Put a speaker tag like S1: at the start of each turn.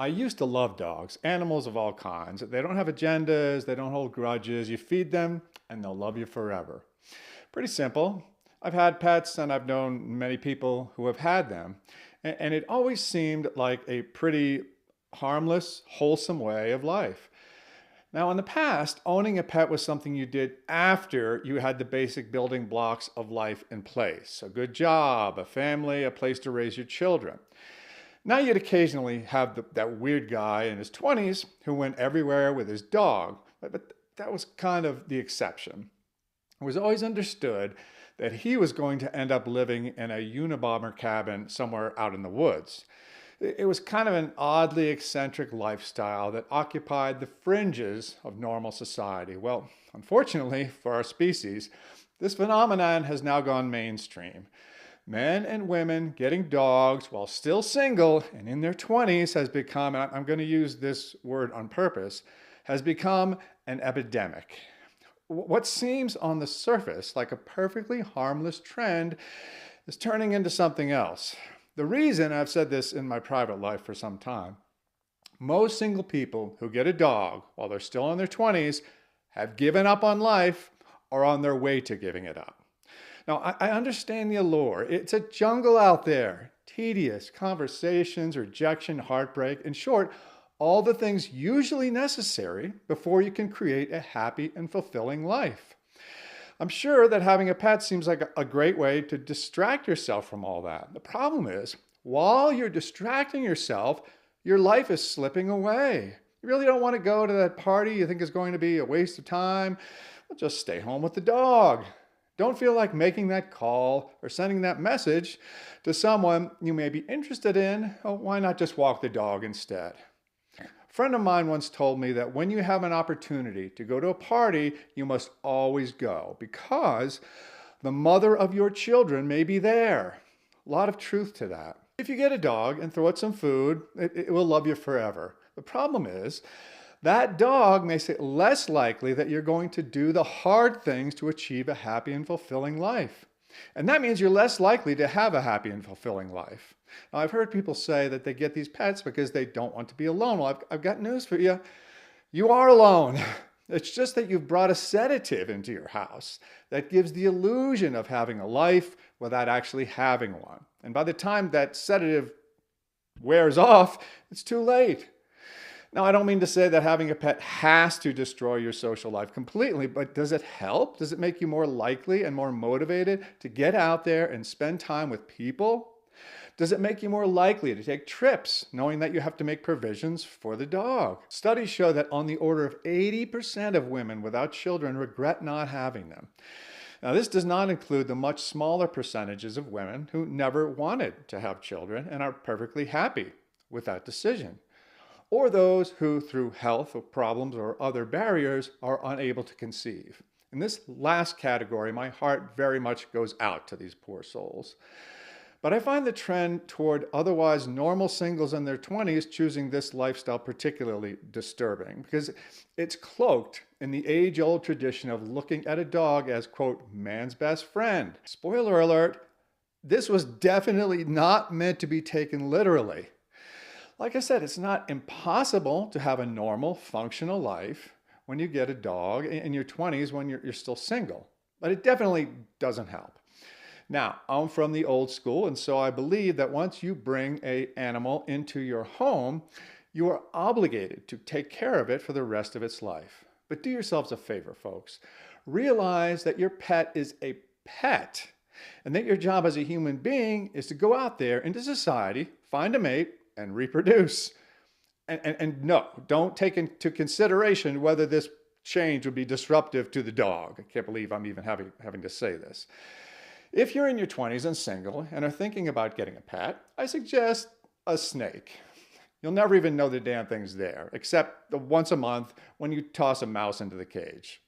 S1: I used to love dogs, animals of all kinds. They don't have agendas, they don't hold grudges. You feed them and they'll love you forever. Pretty simple. I've had pets and I've known many people who have had them. And it always seemed like a pretty harmless, wholesome way of life. Now, in the past, owning a pet was something you did after you had the basic building blocks of life in place: a good job, a family, a place to raise your children. Now you'd occasionally have that weird guy in his 20s who went everywhere with his dog, but that was kind of the exception. It was always understood that he was going to end up living in a Unabomber cabin somewhere out in the woods. It was kind of an oddly eccentric lifestyle that occupied the fringes of normal society. Well, unfortunately for our species, this phenomenon has now gone mainstream. Men and women getting dogs while still single and in their 20s has become, and I'm going to use this word on purpose, has become an epidemic. What seems on the surface like a perfectly harmless trend is turning into something else. The reason, I've said this in my private life for some time, most single people who get a dog while they're still in their 20s have given up on life or on their way to giving it up. Now, I understand the allure. It's a jungle out there. Tedious conversations, rejection, heartbreak. In short, all the things usually necessary before you can create a happy and fulfilling life. I'm sure that having a pet seems like a great way to distract yourself from all that. The problem is, while you're distracting yourself, your life is slipping away. You really don't want to go to that party you think is going to be a waste of time. Well, just stay home with the dog. Don't feel like making that call or sending that message to someone you may be interested in. Oh, why not just walk the dog instead? A friend of mine once told me that when you have an opportunity to go to a party, you must always go because the mother of your children may be there. A lot of truth to that. If you get a dog and throw it some food, it will love you forever. The problem is, that dog makes it less likely that you're going to do the hard things to achieve a happy and fulfilling life. And that means you're less likely to have a happy and fulfilling life. Now, I've heard people say that they get these pets because they don't want to be alone. Well, I've got news for you. You are alone. It's just that you've brought a sedative into your house that gives the illusion of having a life without actually having one. And by the time that sedative wears off, it's too late. Now, I don't mean to say that having a pet has to destroy your social life completely, but does it help? Does it make you more likely and more motivated to get out there and spend time with people? Does it make you more likely to take trips, knowing that you have to make provisions for the dog? Studies show that on the order of 80% of women without children regret not having them. Now, this does not include the much smaller percentages of women who never wanted to have children and are perfectly happy with that decision, or those who, through health problems or other barriers, are unable to conceive. In this last category, my heart very much goes out to these poor souls. But I find the trend toward otherwise normal singles in their 20s choosing this lifestyle particularly disturbing because it's cloaked in the age-old tradition of looking at a dog as, quote, man's best friend. Spoiler alert, this was definitely not meant to be taken literally. Like I said, it's not impossible to have a normal, functional life when you get a dog in your 20s when you're still single, but it definitely doesn't help. Now, I'm from the old school, and so I believe that once you bring an animal into your home, you are obligated to take care of it for the rest of its life. But do yourselves a favor, folks. Realize that your pet is a pet, and that your job as a human being is to go out there into society, find a mate, and reproduce. And no, don't take into consideration whether this change would be disruptive to the dog. I can't believe I'm even having to say this. If you're in your 20s and single and are thinking about getting a pet, I suggest a snake. You'll never even know the damn thing's there, except the once a month when you toss a mouse into the cage.